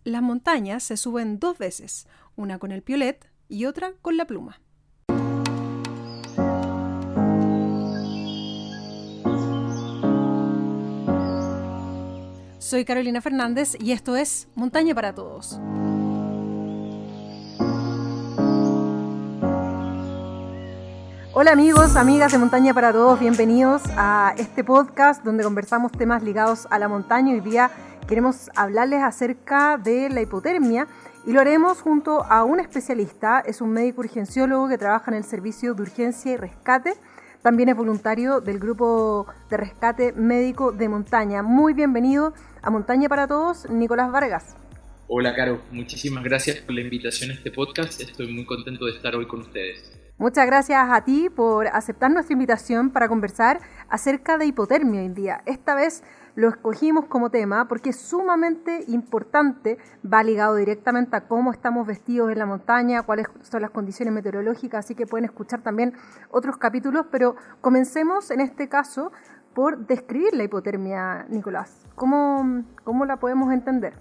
Las montañas se suben 2 veces, una con el piolet y otra con la pluma. Soy Carolina Fernández y esto es Montaña para Todos. Hola amigos, amigas de Montaña para Todos, bienvenidos a este podcast donde conversamos temas ligados a la montaña. Hoy día queremos hablarles acerca de la hipotermia y lo haremos junto a un especialista. Es un médico urgenciólogo que trabaja en el servicio de urgencia y rescate. También es voluntario del grupo de rescate médico de montaña. Muy bienvenido a Montaña para Todos, Nicolás Vargas. Hola Caro, muchísimas gracias por la invitación a este podcast. Estoy muy contento de estar hoy con ustedes. Muchas gracias a ti por aceptar nuestra invitación para conversar acerca de hipotermia hoy en día. Esta vez lo escogimos como tema porque es sumamente importante, va ligado directamente a cómo estamos vestidos en la montaña, cuáles son las condiciones meteorológicas, así que pueden escuchar también otros capítulos, pero comencemos en este caso por describir la hipotermia, Nicolás. ¿Cómo la podemos entender?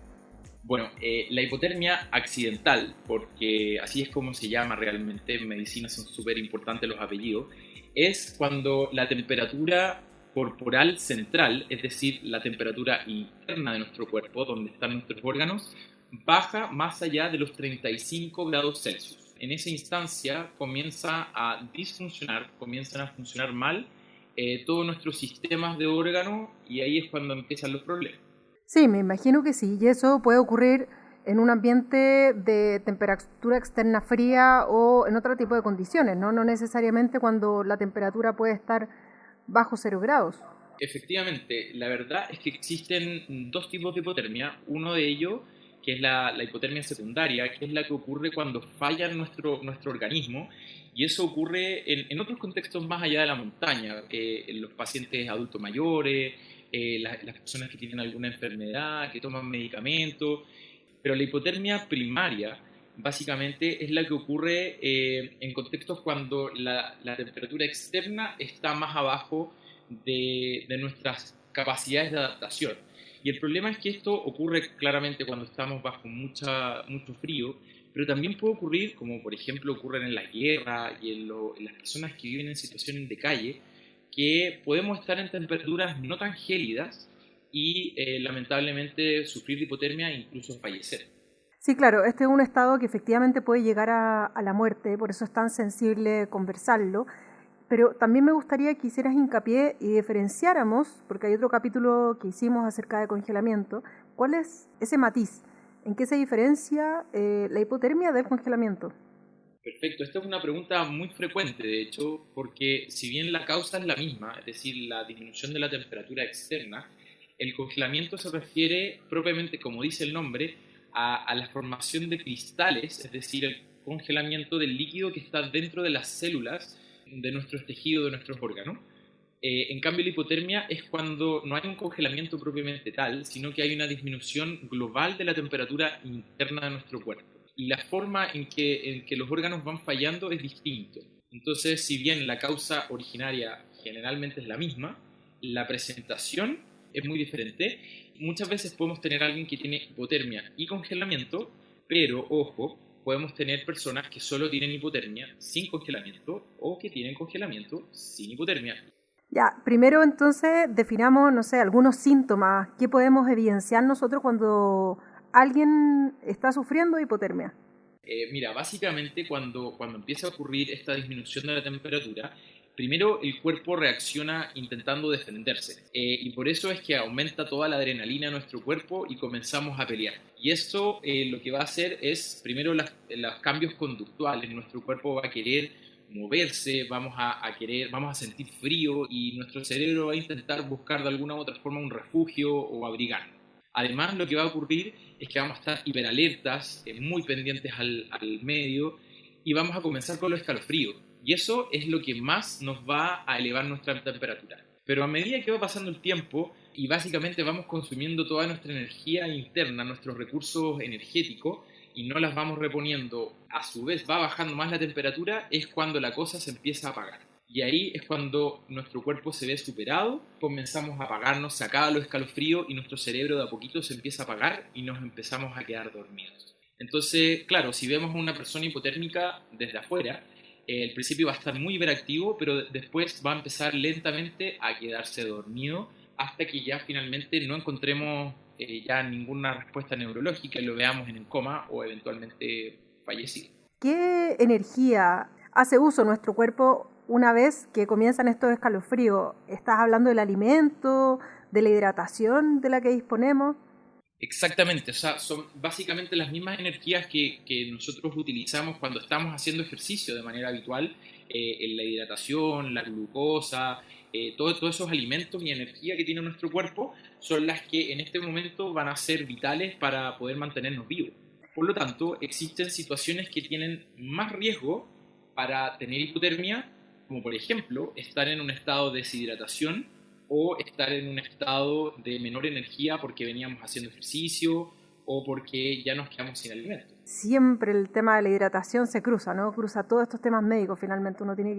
Bueno, la hipotermia accidental, porque así es como se llama realmente, en medicina son súper importantes los apellidos, es cuando la temperatura corporal central, es decir, la temperatura interna de nuestro cuerpo, donde están nuestros órganos, baja más allá de los 35 grados Celsius. En esa instancia comienzan a funcionar mal todos nuestros sistemas de órganos y ahí es cuando empiezan los problemas. Sí, me imagino que sí, y eso puede ocurrir en un ambiente de temperatura externa fría o en otro tipo de condiciones, ¿no? No necesariamente cuando la temperatura puede estar bajo 0 grados. Efectivamente, la verdad es que existen dos tipos de hipotermia. Uno de ellos, que es la hipotermia secundaria, que es la que ocurre cuando falla nuestro organismo, y eso ocurre en otros contextos más allá de la montaña, en los pacientes adultos mayores, las personas que tienen alguna enfermedad, que toman medicamentos, pero la hipotermia primaria básicamente es la que ocurre en contextos cuando la temperatura externa está más abajo de nuestras capacidades de adaptación. Y el problema es que esto ocurre claramente cuando estamos bajo mucho frío, pero también puede ocurrir, como por ejemplo ocurre en la guerra y en las personas que viven en situaciones de calle, que podemos estar en temperaturas no tan gélidas y lamentablemente sufrir de hipotermia e incluso fallecer. Sí, claro, este es un estado que efectivamente puede llegar a la muerte, por eso es tan sensible conversarlo, pero también me gustaría que hicieras hincapié y diferenciáramos, porque hay otro capítulo que hicimos acerca de congelamiento, ¿cuál es ese matiz? ¿En qué se diferencia la hipotermia del congelamiento? Perfecto, esta es una pregunta muy frecuente, de hecho, porque si bien la causa es la misma, es decir, la disminución de la temperatura externa, el congelamiento se refiere propiamente, como dice el nombre, a la formación de cristales, es decir, el congelamiento del líquido que está dentro de las células de nuestros tejidos, de nuestros órganos. En cambio, la hipotermia es cuando no hay un congelamiento propiamente tal, sino que hay una disminución global de la temperatura interna de nuestro cuerpo. Y la forma en que los órganos van fallando es distinto. Entonces, si bien la causa originaria generalmente es la misma, la presentación es muy diferente. Muchas veces podemos tener a alguien que tiene hipotermia y congelamiento, pero, ojo, podemos tener personas que solo tienen hipotermia sin congelamiento o que tienen congelamiento sin hipotermia. Ya, primero entonces definamos, no sé, algunos síntomas. ¿Qué podemos evidenciar nosotros cuando alguien está sufriendo hipotermia? Mira, básicamente cuando empieza a ocurrir esta disminución de la temperatura, primero el cuerpo reacciona intentando defenderse y por eso es que aumenta toda la adrenalina en nuestro cuerpo y comenzamos a pelear. Y esto lo que va a hacer es, primero, los cambios conductuales. Nuestro cuerpo va a querer moverse, vamos a sentir frío y nuestro cerebro va a intentar buscar de alguna u otra forma un refugio o abrigarnos. Además, lo que va a ocurrir es que vamos a estar hiperalertas, muy pendientes al medio, y vamos a comenzar con los escalofríos. Y eso es lo que más nos va a elevar nuestra temperatura. Pero a medida que va pasando el tiempo, y básicamente vamos consumiendo toda nuestra energía interna, nuestros recursos energéticos, y no las vamos reponiendo, a su vez va bajando más la temperatura, es cuando la cosa se empieza a apagar. Y ahí es cuando nuestro cuerpo se ve superado, comenzamos a apagarnos, se acaba los escalofríos y nuestro cerebro de a poquito se empieza a apagar y nos empezamos a quedar dormidos. Entonces, claro, si vemos a una persona hipotérmica desde afuera, al principio va a estar muy hiperactivo, pero después va a empezar lentamente a quedarse dormido hasta que ya finalmente no encontremos ya ninguna respuesta neurológica y lo veamos en el coma o eventualmente fallecido. ¿Qué energía hace uso nuestro cuerpo una vez que comienzan estos escalofríos? ¿Estás hablando del alimento, de la hidratación de la que disponemos? Exactamente, o sea, son básicamente las mismas energías que nosotros utilizamos cuando estamos haciendo ejercicio de manera habitual, en la hidratación, la glucosa, todos esos alimentos y energía que tiene nuestro cuerpo son las que en este momento van a ser vitales para poder mantenernos vivos. Por lo tanto, existen situaciones que tienen más riesgo para tener hipotermia, como por ejemplo estar en un estado de deshidratación o estar en un estado de menor energía porque veníamos haciendo ejercicio o porque ya nos quedamos sin alimento. Siempre el tema de la hidratación se cruza, ¿no? Cruza todos estos temas médicos. Finalmente uno tiene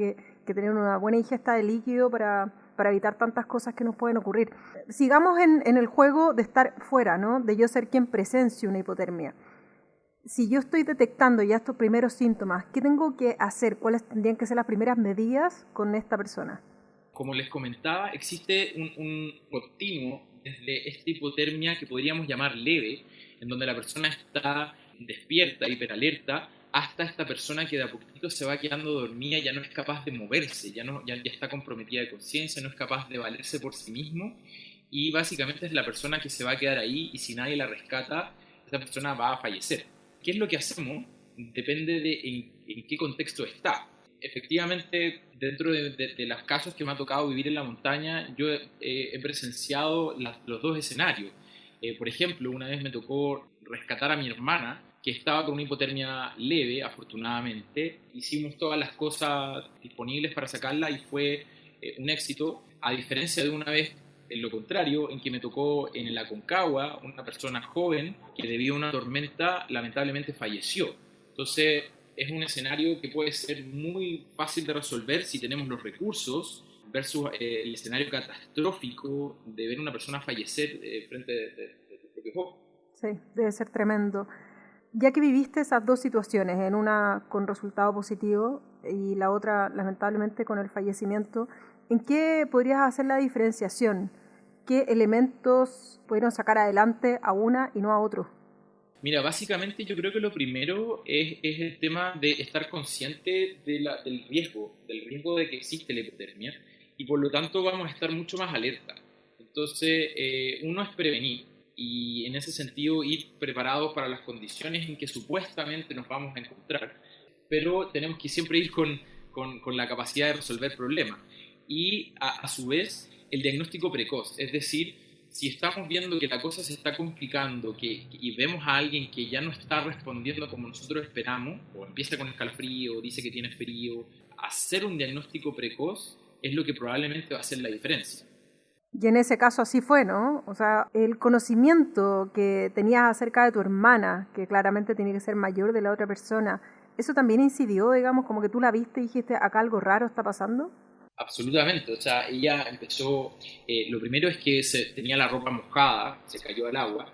que tener una buena ingesta de líquido para evitar tantas cosas que nos pueden ocurrir. Sigamos en el juego de estar fuera, ¿no? De yo ser quien presencie una hipotermia. Si yo estoy detectando ya estos primeros síntomas, ¿qué tengo que hacer? ¿Cuáles tendrían que ser las primeras medidas con esta persona? Como les comentaba, existe un continuo desde esta hipotermia que podríamos llamar leve, en donde la persona está despierta, hiperalerta, hasta esta persona que de a poquito se va quedando dormida, ya no es capaz de moverse, ya está comprometida de conciencia, no es capaz de valerse por sí mismo, y básicamente es la persona que se va a quedar ahí y si nadie la rescata, esta persona va a fallecer. ¿Qué es lo que hacemos? Depende de en qué contexto está. Efectivamente, dentro de los casos que me ha tocado vivir en la montaña, yo he presenciado los dos escenarios. Por ejemplo, una vez me tocó rescatar a mi hermana, que estaba con una hipotermia leve, afortunadamente. Hicimos todas las cosas disponibles para sacarla y fue un éxito, a diferencia de una vez, en lo contrario, en que me tocó en el Aconcagua, una persona joven que debido a una tormenta lamentablemente falleció. Entonces, es un escenario que puede ser muy fácil de resolver si tenemos los recursos versus el escenario catastrófico de ver a una persona fallecer frente de tu propio ojo. Sí, debe ser tremendo. Ya que viviste esas dos situaciones, en una con resultado positivo y la otra lamentablemente con el fallecimiento, ¿en qué podrías hacer la diferenciación? ¿Qué elementos pudieron sacar adelante a una y no a otro? Mira, básicamente yo creo que lo primero es el tema de estar consciente del riesgo de que existe la hipotermia y por lo tanto vamos a estar mucho más alerta. Entonces, uno es prevenir y en ese sentido ir preparados para las condiciones en que supuestamente nos vamos a encontrar, pero tenemos que siempre ir con la capacidad de resolver problemas y a su vez el diagnóstico precoz, es decir, si estamos viendo que la cosa se está complicando y vemos a alguien que ya no está respondiendo como nosotros esperamos, o empieza con escalofrío, o dice que tiene frío, hacer un diagnóstico precoz es lo que probablemente va a hacer la diferencia. Y en ese caso así fue, ¿no? O sea, el conocimiento que tenías acerca de tu hermana, que claramente tiene que ser mayor de la otra persona, ¿eso también incidió, digamos, como que tú la viste y dijiste, acá algo raro está pasando? Absolutamente, o sea, ella empezó, lo primero es que tenía la ropa mojada, se cayó al agua,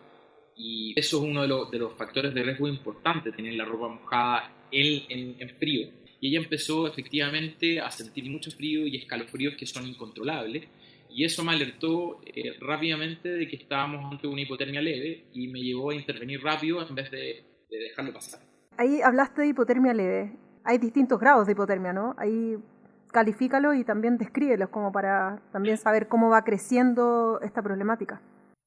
y eso es uno de los factores de riesgo importantes, tener la ropa mojada en frío. Y ella empezó efectivamente a sentir mucho frío y escalofríos que son incontrolables, y eso me alertó rápidamente de que estábamos ante una hipotermia leve y me llevó a intervenir rápido en vez de dejarlo pasar. Ahí hablaste de hipotermia leve. Hay distintos grados de hipotermia, ¿no? Ahí califícalo y también descríbelos como para también saber cómo va creciendo esta problemática.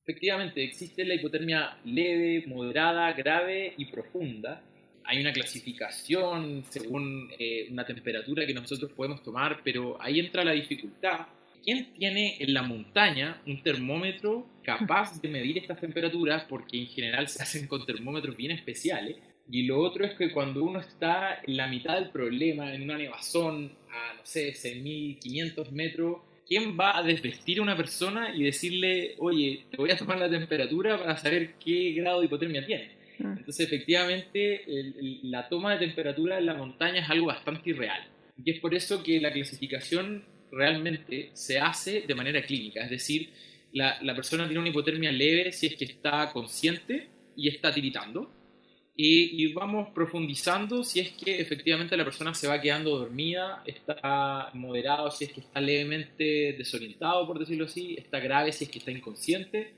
Efectivamente, existe la hipotermia leve, moderada, grave y profunda. Hay una clasificación según una temperatura que nosotros podemos tomar, pero ahí entra la dificultad. ¿Quién tiene en la montaña un termómetro capaz de medir estas temperaturas? Porque en general se hacen con termómetros bien especiales. Y lo otro es que cuando uno está en la mitad del problema, en una nevazón a, no sé, 6.500 metros, ¿quién va a desvestir a una persona y decirle, oye, te voy a tomar la temperatura para saber qué grado de hipotermia tiene? Entonces, efectivamente, la toma de temperatura en la montaña es algo bastante irreal. Y es por eso que la clasificación realmente se hace de manera clínica, es decir, la persona tiene una hipotermia leve si es que está consciente y está tiritando, y vamos profundizando si es que efectivamente la persona se va quedando dormida, está moderado si es que está levemente desorientado, por decirlo así, está grave si es que está inconsciente,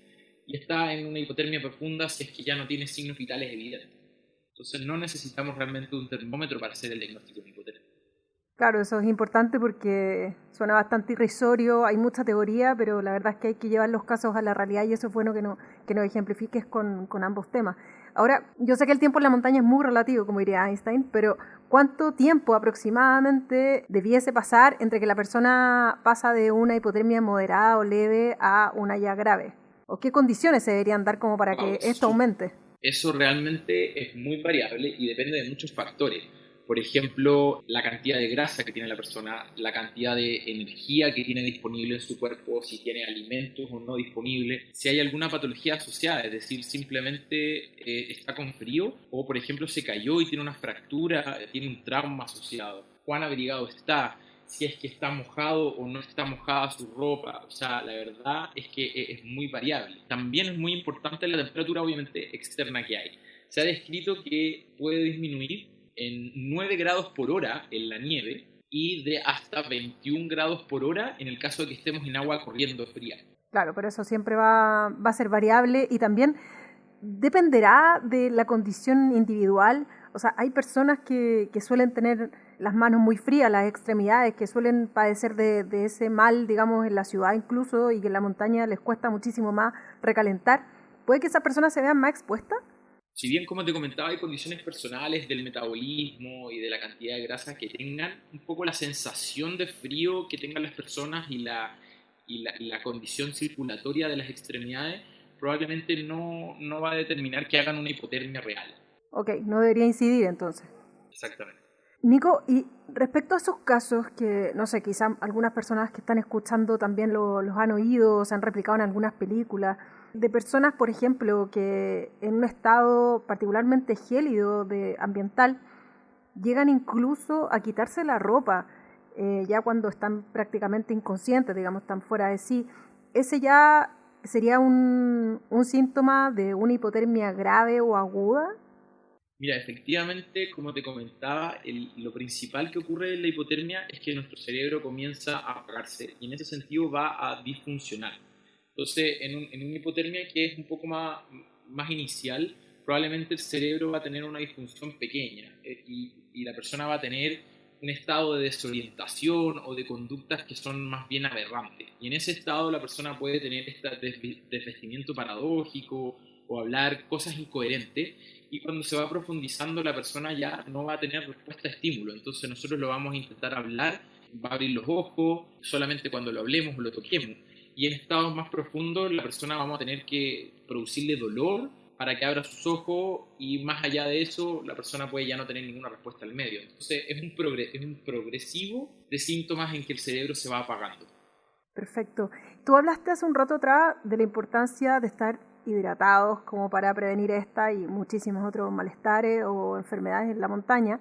y está en una hipotermia profunda si es que ya no tiene signos vitales evidentes. Entonces no necesitamos realmente un termómetro para hacer el diagnóstico de hipotermia. Claro, eso es importante porque suena bastante irrisorio, hay mucha teoría, pero la verdad es que hay que llevar los casos a la realidad y eso es bueno que nos ejemplifiques con ambos temas. Ahora, yo sé que el tiempo en la montaña es muy relativo, como diría Einstein, pero ¿cuánto tiempo aproximadamente debiese pasar entre que la persona pasa de una hipotermia moderada o leve a una ya grave? ¿O qué condiciones se deberían dar como para que esto aumente? Eso realmente es muy variable y depende de muchos factores. Por ejemplo, la cantidad de grasa que tiene la persona, la cantidad de energía que tiene disponible en su cuerpo, si tiene alimentos o no disponibles, si hay alguna patología asociada, es decir, simplemente está con frío o, por ejemplo, se cayó y tiene una fractura, tiene un trauma asociado, cuán abrigado está, si es que está mojado o no está mojada su ropa. O sea, la verdad es que es muy variable. También es muy importante la temperatura, obviamente, externa que hay. Se ha descrito que puede disminuir en 9 grados por hora en la nieve y de hasta 21 grados por hora en el caso de que estemos en agua corriendo fría. Claro, pero eso siempre va a ser variable y también dependerá de la condición individual. O sea, hay personas que suelen tener las manos muy frías, las extremidades, que suelen padecer de ese mal, digamos, en la ciudad incluso, y que en la montaña les cuesta muchísimo más recalentar. ¿Puede que esas personas se vean más expuestas? Si bien, como te comentaba, hay condiciones personales del metabolismo y de la cantidad de grasa que tengan, un poco la sensación de frío que tengan las personas y la condición circulatoria de las extremidades probablemente no va a determinar que hagan una hipotermia real. Ok, no debería incidir entonces. Exactamente. Nico, y respecto a esos casos que, no sé, quizás algunas personas que están escuchando también los han oído, se han replicado en algunas películas, de personas, por ejemplo, que en un estado particularmente gélido ambiental, llegan incluso a quitarse la ropa, ya cuando están prácticamente inconscientes, digamos, están fuera de sí. Ese ya sería un síntoma de una hipotermia grave o aguda. Mira, efectivamente, como te comentaba, lo principal que ocurre en la hipotermia es que nuestro cerebro comienza a apagarse y en ese sentido va a disfuncionar. Entonces, en una hipotermia que es un poco más inicial, probablemente el cerebro va a tener una disfunción pequeña y la persona va a tener un estado de desorientación o de conductas que son más bien aberrantes. Y en ese estado la persona puede tener este desvestimiento paradójico o hablar cosas incoherentes, y cuando se va profundizando la persona ya no va a tener respuesta a estímulo, entonces nosotros lo vamos a intentar hablar, va a abrir los ojos solamente cuando lo hablemos o lo toquemos, y en estados más profundos la persona vamos a tener que producirle dolor para que abra sus ojos, y más allá de eso la persona puede ya no tener ninguna respuesta al medio. Entonces es un progresivo de síntomas en que el cerebro se va apagando. Perfecto. Tú hablaste hace un rato atrás de la importancia de estar hidratados como para prevenir esta y muchísimos otros malestares o enfermedades en la montaña,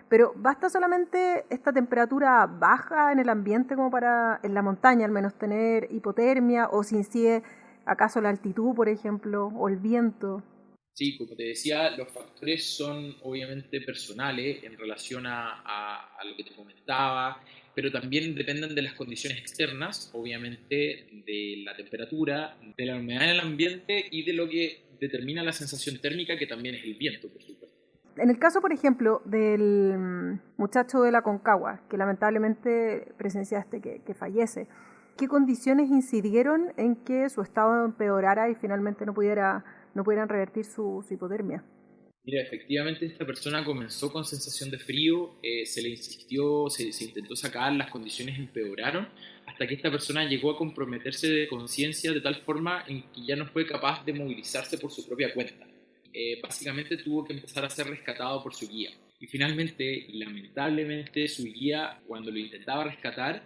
pero ¿basta solamente esta temperatura baja en el ambiente como para, en la montaña al menos, tener hipotermia, o si incide acaso la altitud, por ejemplo, o el viento? Sí, como te decía, los factores son obviamente personales en relación a lo que te comentaba, pero también dependen de las condiciones externas, obviamente de la temperatura, de la humedad en el ambiente y de lo que determina la sensación térmica, que también es el viento, por supuesto. En el caso, por ejemplo, del muchacho de la Concagua, que lamentablemente presenciaste que fallece, ¿qué condiciones incidieron en que su estado empeorara y finalmente no pudieran revertir su hipotermia? Mira, efectivamente esta persona comenzó con sensación de frío, se le insistió, se intentó sacar, las condiciones empeoraron, hasta que esta persona llegó a comprometerse de conciencia de tal forma en que ya no fue capaz de movilizarse por su propia cuenta. Básicamente tuvo que empezar a ser rescatado por su guía. Y finalmente, lamentablemente, su guía, cuando lo intentaba rescatar,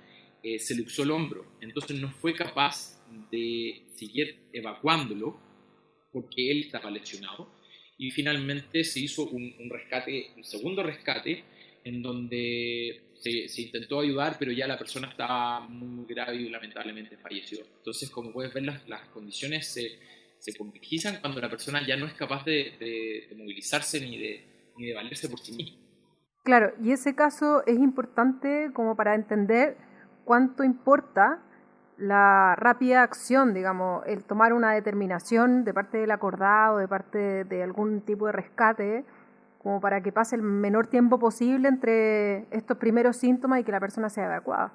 se le usó el hombro. Entonces no fue capaz de seguir evacuándolo porque él estaba lesionado. Y finalmente se hizo un rescate, un segundo rescate, en donde se intentó ayudar, pero ya la persona estaba muy, muy grave y lamentablemente falleció. Entonces, como puedes ver, las condiciones se complejizan cuando la persona ya no es capaz de movilizarse ni de valerse por sí misma. Claro, y ese caso es importante como para entender cuánto importa la rápida acción, digamos, el tomar una determinación de parte del acordado, de parte de algún tipo de rescate, como para que pase el menor tiempo posible entre estos primeros síntomas y que la persona sea evacuada.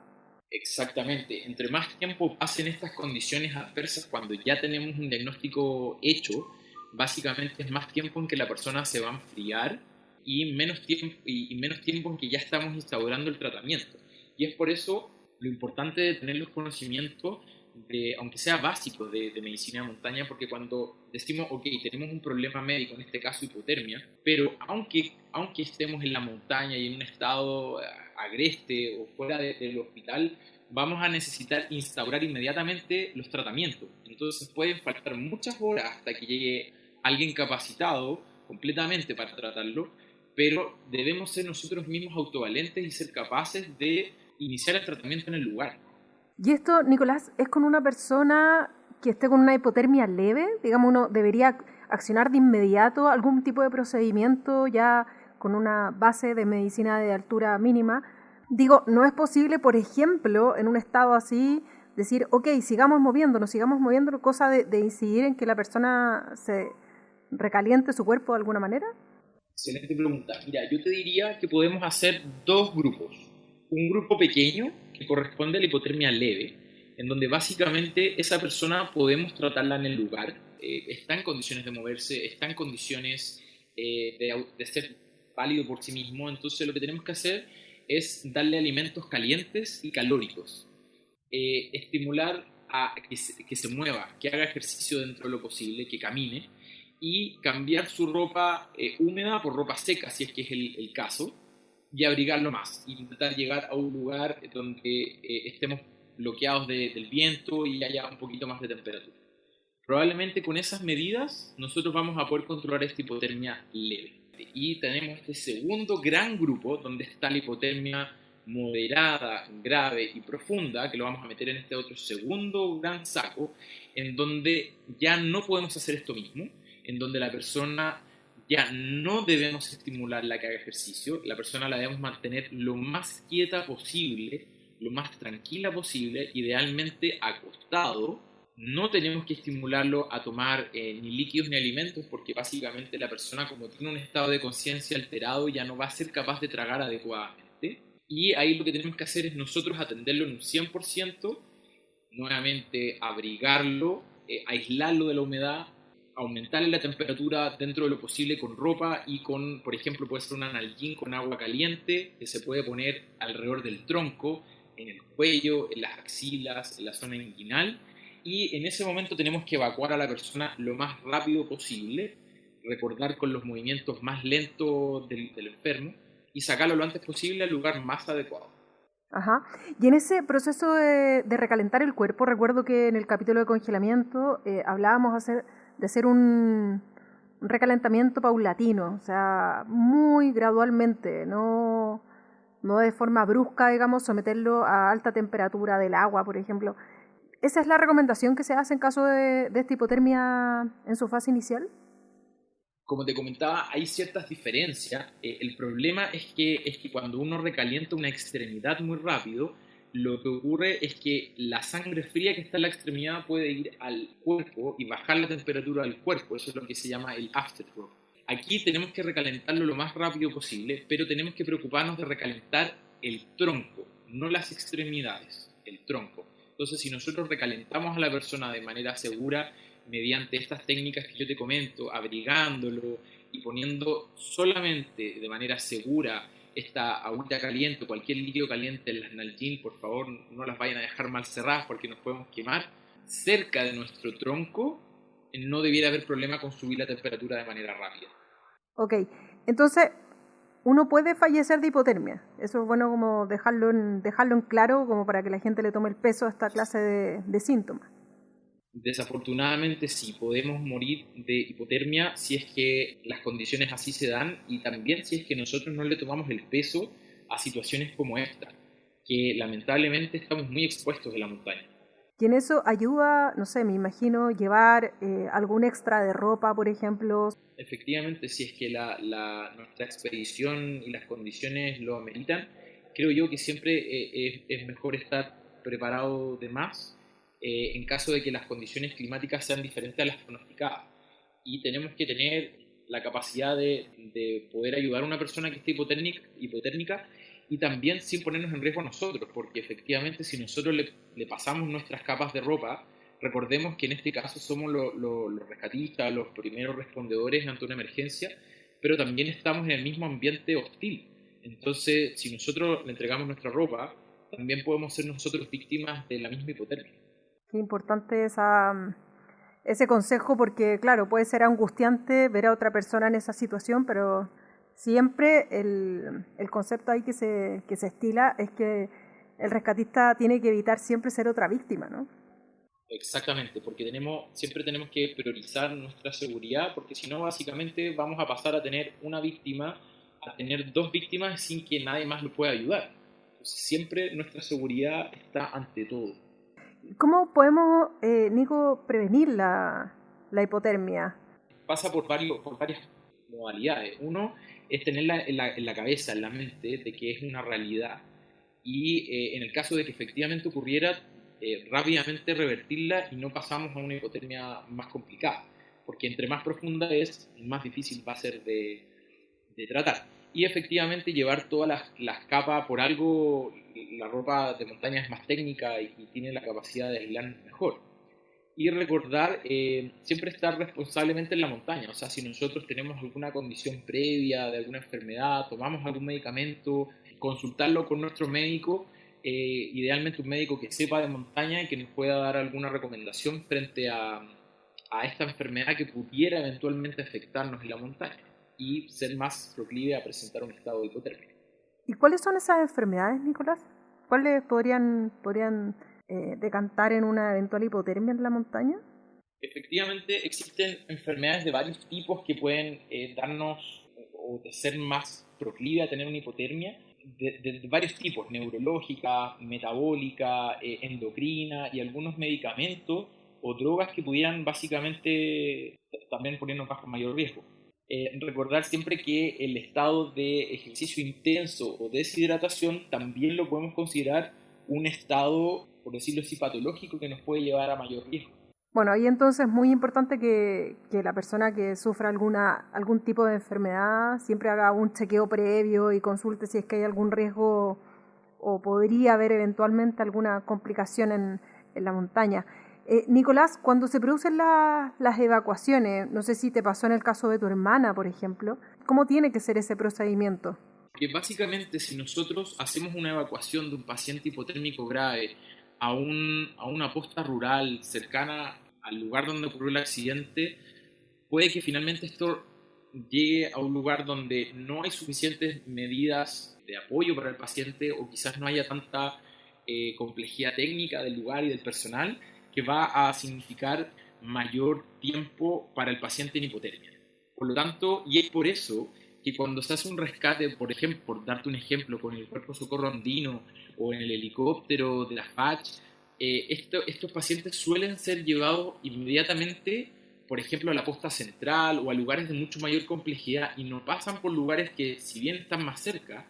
Exactamente. Entre más tiempo pasen estas condiciones adversas cuando ya tenemos un diagnóstico hecho, básicamente es más tiempo en que la persona se va a enfriar y menos tiempo en que ya estamos instaurando el tratamiento. Y es por eso lo importante de tener los conocimientos, aunque sea básicos, de medicina de montaña, porque cuando decimos, ok, tenemos un problema médico, en este caso hipotermia, pero aunque estemos en la montaña y en un estado agreste o fuera del hospital, vamos a necesitar instaurar inmediatamente los tratamientos. Entonces pueden faltar muchas horas hasta que llegue alguien capacitado completamente para tratarlo, pero debemos ser nosotros mismos autovalentes y ser capaces de iniciar el tratamiento en el lugar. Y esto, Nicolás, es con una persona que esté con una hipotermia leve, digamos, uno debería accionar de inmediato algún tipo de procedimiento ya con una base de medicina de altura mínima. Digo, no es posible, por ejemplo, en un estado así, decir, ok, sigamos moviéndonos, cosa de incidir en que la persona se recaliente su cuerpo de alguna manera. Excelente pregunta. Mira, yo te diría que podemos hacer dos grupos. Un grupo pequeño, que corresponde a la hipotermia leve, en donde básicamente esa persona podemos tratarla en el lugar, está en condiciones de moverse, está en condiciones de ser válido por sí mismo. Entonces lo que tenemos que hacer es darle alimentos calientes y calóricos, estimular a que se mueva, que haga ejercicio dentro de lo posible, que camine, y cambiar su ropa húmeda por ropa seca, si es que es el caso, y abrigarlo más, y intentar llegar a un lugar donde estemos bloqueados del viento y haya un poquito más de temperatura. Probablemente con esas medidas nosotros vamos a poder controlar esta hipotermia leve. Y tenemos este segundo gran grupo donde está la hipotermia moderada, grave y profunda, que lo vamos a meter en este otro segundo gran saco, en donde ya no podemos hacer esto mismo, en donde la persona ya no debemos estimularla a que haga ejercicio, la persona la debemos mantener lo más quieta posible, lo más tranquila posible, idealmente acostado. No tenemos que estimularlo a tomar ni líquidos ni alimentos, porque básicamente la persona, como tiene un estado de conciencia alterado, ya no va a ser capaz de tragar adecuadamente. Y ahí lo que tenemos que hacer es nosotros atenderlo en un 100%, nuevamente abrigarlo, aislarlo de la humedad, aumentarle la temperatura dentro de lo posible con ropa y con, por ejemplo, puede ser un analgin con agua caliente que se puede poner alrededor del tronco, en el cuello, en las axilas, en la zona inguinal, y en ese momento tenemos que evacuar a la persona lo más rápido posible, recordar con los movimientos más lentos del enfermo y sacarlo lo antes posible al lugar más adecuado. Ajá. Y en ese proceso de recalentar el cuerpo, recuerdo que en el capítulo de congelamiento hablábamos de hacer un recalentamiento paulatino, o sea, muy gradualmente, no de forma brusca, digamos, someterlo a alta temperatura del agua, por ejemplo. ¿Esa es la recomendación que se hace en caso de esta hipotermia en su fase inicial? Como te comentaba, hay ciertas diferencias. El problema es que cuando uno recalienta una extremidad muy rápido, lo que ocurre es que la sangre fría que está en la extremidad puede ir al cuerpo y bajar la temperatura del cuerpo. Eso es lo que se llama el aftershock. Aquí tenemos que recalentarlo lo más rápido posible, pero tenemos que preocuparnos de recalentar el tronco, no las extremidades, el tronco. Entonces, si nosotros recalentamos a la persona de manera segura, mediante estas técnicas que yo te comento, abrigándolo y poniendo solamente de manera segura esta agüita caliente, cualquier líquido caliente en las Nalgene, por favor no las vayan a dejar mal cerradas porque nos podemos quemar, cerca de nuestro tronco, no debiera haber problema con subir la temperatura de manera rápida. Ok, entonces uno puede fallecer de hipotermia. Eso es bueno como dejarlo en claro, como para que la gente le tome el peso a esta clase de síntomas. Desafortunadamente sí, podemos morir de hipotermia si es que las condiciones así se dan y también si es que nosotros no le tomamos el peso a situaciones como esta, que lamentablemente estamos muy expuestos en la montaña. Y en eso ayuda, no sé, me imagino llevar algún extra de ropa, por ejemplo. Efectivamente, si es que nuestra expedición y las condiciones lo ameritan, creo yo que siempre es mejor estar preparado de más en caso de que las condiciones climáticas sean diferentes a las pronosticadas. Y tenemos que tener la capacidad de poder ayudar a una persona que esté hipotérmica y también sin ponernos en riesgo a nosotros, porque efectivamente si nosotros le pasamos nuestras capas de ropa, recordemos que en este caso somos los rescatistas, los primeros respondedores ante una emergencia, pero también estamos en el mismo ambiente hostil. Entonces, si nosotros le entregamos nuestra ropa, también podemos ser nosotros víctimas de la misma hipotermia. Qué importante ese consejo porque, claro, puede ser angustiante ver a otra persona en esa situación, pero siempre el concepto ahí que se estila es que el rescatista tiene que evitar siempre ser otra víctima, ¿no? Exactamente, porque siempre tenemos que priorizar nuestra seguridad, porque si no, básicamente vamos a pasar a tener una víctima, a tener dos víctimas sin que nadie más lo pueda ayudar. Entonces, siempre nuestra seguridad está ante todo. ¿Cómo podemos, Nico, prevenir la hipotermia? Pasa por varias modalidades. Uno es tenerla en la cabeza, en la mente, de que es una realidad. Y en el caso de que efectivamente ocurriera, rápidamente revertirla y no pasamos a una hipotermia más complicada. Porque entre más profunda es, más difícil va a ser de tratar. Y efectivamente llevar todas las capas, por algo la ropa de montaña es más técnica y tiene la capacidad de aislar mejor. Y recordar siempre estar responsablemente en la montaña. O sea, si nosotros tenemos alguna condición previa de alguna enfermedad, tomamos algún medicamento, consultarlo con nuestro médico, idealmente un médico que sepa de montaña y que nos pueda dar alguna recomendación frente a esta enfermedad que pudiera eventualmente afectarnos en la montaña y ser más proclive a presentar un estado de hipotermia. ¿Y cuáles son esas enfermedades, Nicolás? ¿Cuáles podrían decantar en una eventual hipotermia en la montaña? Efectivamente, existen enfermedades de varios tipos que pueden darnos o de ser más proclive a tener una hipotermia, de varios tipos, neurológica, metabólica, endocrina y algunos medicamentos o drogas que pudieran básicamente también ponernos bajo mayor riesgo. Recordar siempre que el estado de ejercicio intenso o deshidratación también lo podemos considerar un estado, por decirlo así, patológico que nos puede llevar a mayor riesgo. Bueno, ahí entonces es muy importante que la persona que sufra algún tipo de enfermedad siempre haga un chequeo previo y consulte si es que hay algún riesgo o podría haber eventualmente alguna complicación en la montaña. Nicolás, cuando se producen las evacuaciones, no sé si te pasó en el caso de tu hermana, por ejemplo, ¿cómo tiene que ser ese procedimiento? Que básicamente si nosotros hacemos una evacuación de un paciente hipotérmico grave a una posta rural cercana al lugar donde ocurrió el accidente, puede que finalmente esto llegue a un lugar donde no hay suficientes medidas de apoyo para el paciente o quizás no haya tanta complejidad técnica del lugar y del personal que va a significar mayor tiempo para el paciente en hipotermia. Por lo tanto, y es por eso que cuando se hace un rescate, por ejemplo, por darte un ejemplo, con el Cuerpo de Socorro Andino o en el helicóptero de la FACH, estos pacientes suelen ser llevados inmediatamente, por ejemplo, a la posta central o a lugares de mucho mayor complejidad y no pasan por lugares que, si bien están más cerca,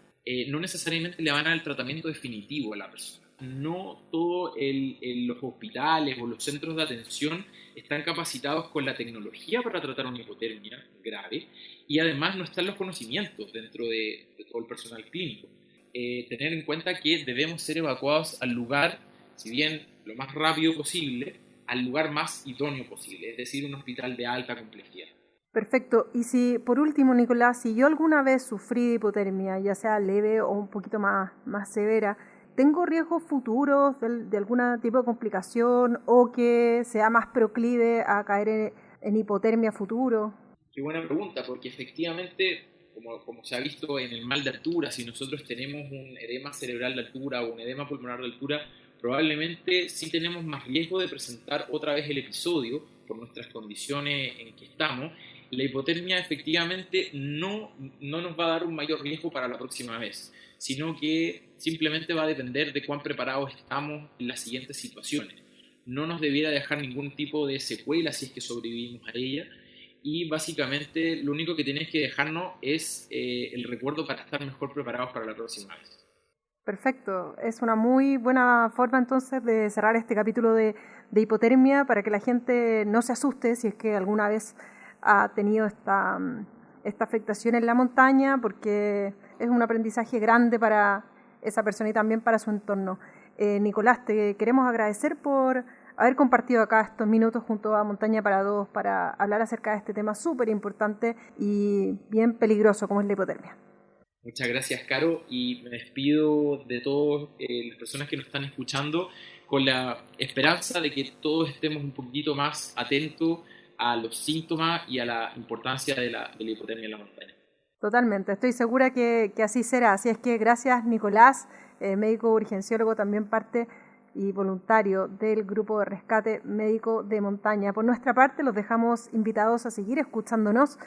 no necesariamente le van a dar el tratamiento definitivo a la persona. No todos los hospitales o los centros de atención están capacitados con la tecnología para tratar una hipotermia grave y además no están los conocimientos dentro de todo el personal clínico. Tener en cuenta que debemos ser evacuados al lugar, si bien lo más rápido posible, al lugar más idóneo posible, es decir, un hospital de alta complejidad. Perfecto. Y si, por último, Nicolás, si yo alguna vez sufrí de hipotermia, ya sea leve o un poquito más severa, ¿tengo riesgos futuros de algún tipo de complicación o que sea más proclive a caer en hipotermia futuro? Qué buena pregunta, porque efectivamente, como se ha visto en el mal de altura, si nosotros tenemos un edema cerebral de altura o un edema pulmonar de altura, probablemente sí tenemos más riesgo de presentar otra vez el episodio por nuestras condiciones en que estamos. La hipotermia efectivamente no nos va a dar un mayor riesgo para la próxima vez, sino que simplemente va a depender de cuán preparados estamos en las siguientes situaciones. No nos debiera dejar ningún tipo de secuela si es que sobrevivimos a ella, y básicamente lo único que tienes que dejarnos es el recuerdo para estar mejor preparados para la próxima vez. Perfecto, es una muy buena forma entonces de cerrar este capítulo de hipotermia para que la gente no se asuste si es que alguna vez ha tenido esta afectación en la montaña, porque es un aprendizaje grande para esa persona y también para su entorno. Nicolás, te queremos agradecer por haber compartido acá estos minutos junto a Montaña para Todos para hablar acerca de este tema súper importante y bien peligroso como es la hipotermia. Muchas gracias, Caro, y me despido de todas las personas que nos están escuchando con la esperanza de que todos estemos un poquito más atentos a los síntomas y a la importancia de la hipotermia en la montaña. Totalmente, estoy segura que así será. Así es que gracias, Nicolás, médico urgenciólogo, también parte y voluntario del grupo de rescate médico de montaña. Por nuestra parte, los dejamos invitados a seguir escuchándonos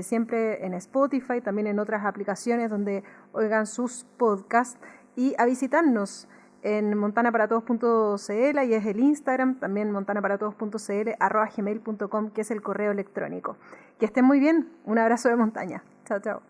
siempre en Spotify, también en otras aplicaciones donde oigan sus podcasts, y a visitarnos en montanaparatodos.cl, y es el Instagram, también montanaparatodos.cl, @gmail.com, que es el correo electrónico. Que estén muy bien, un abrazo de montaña. Chao, chao.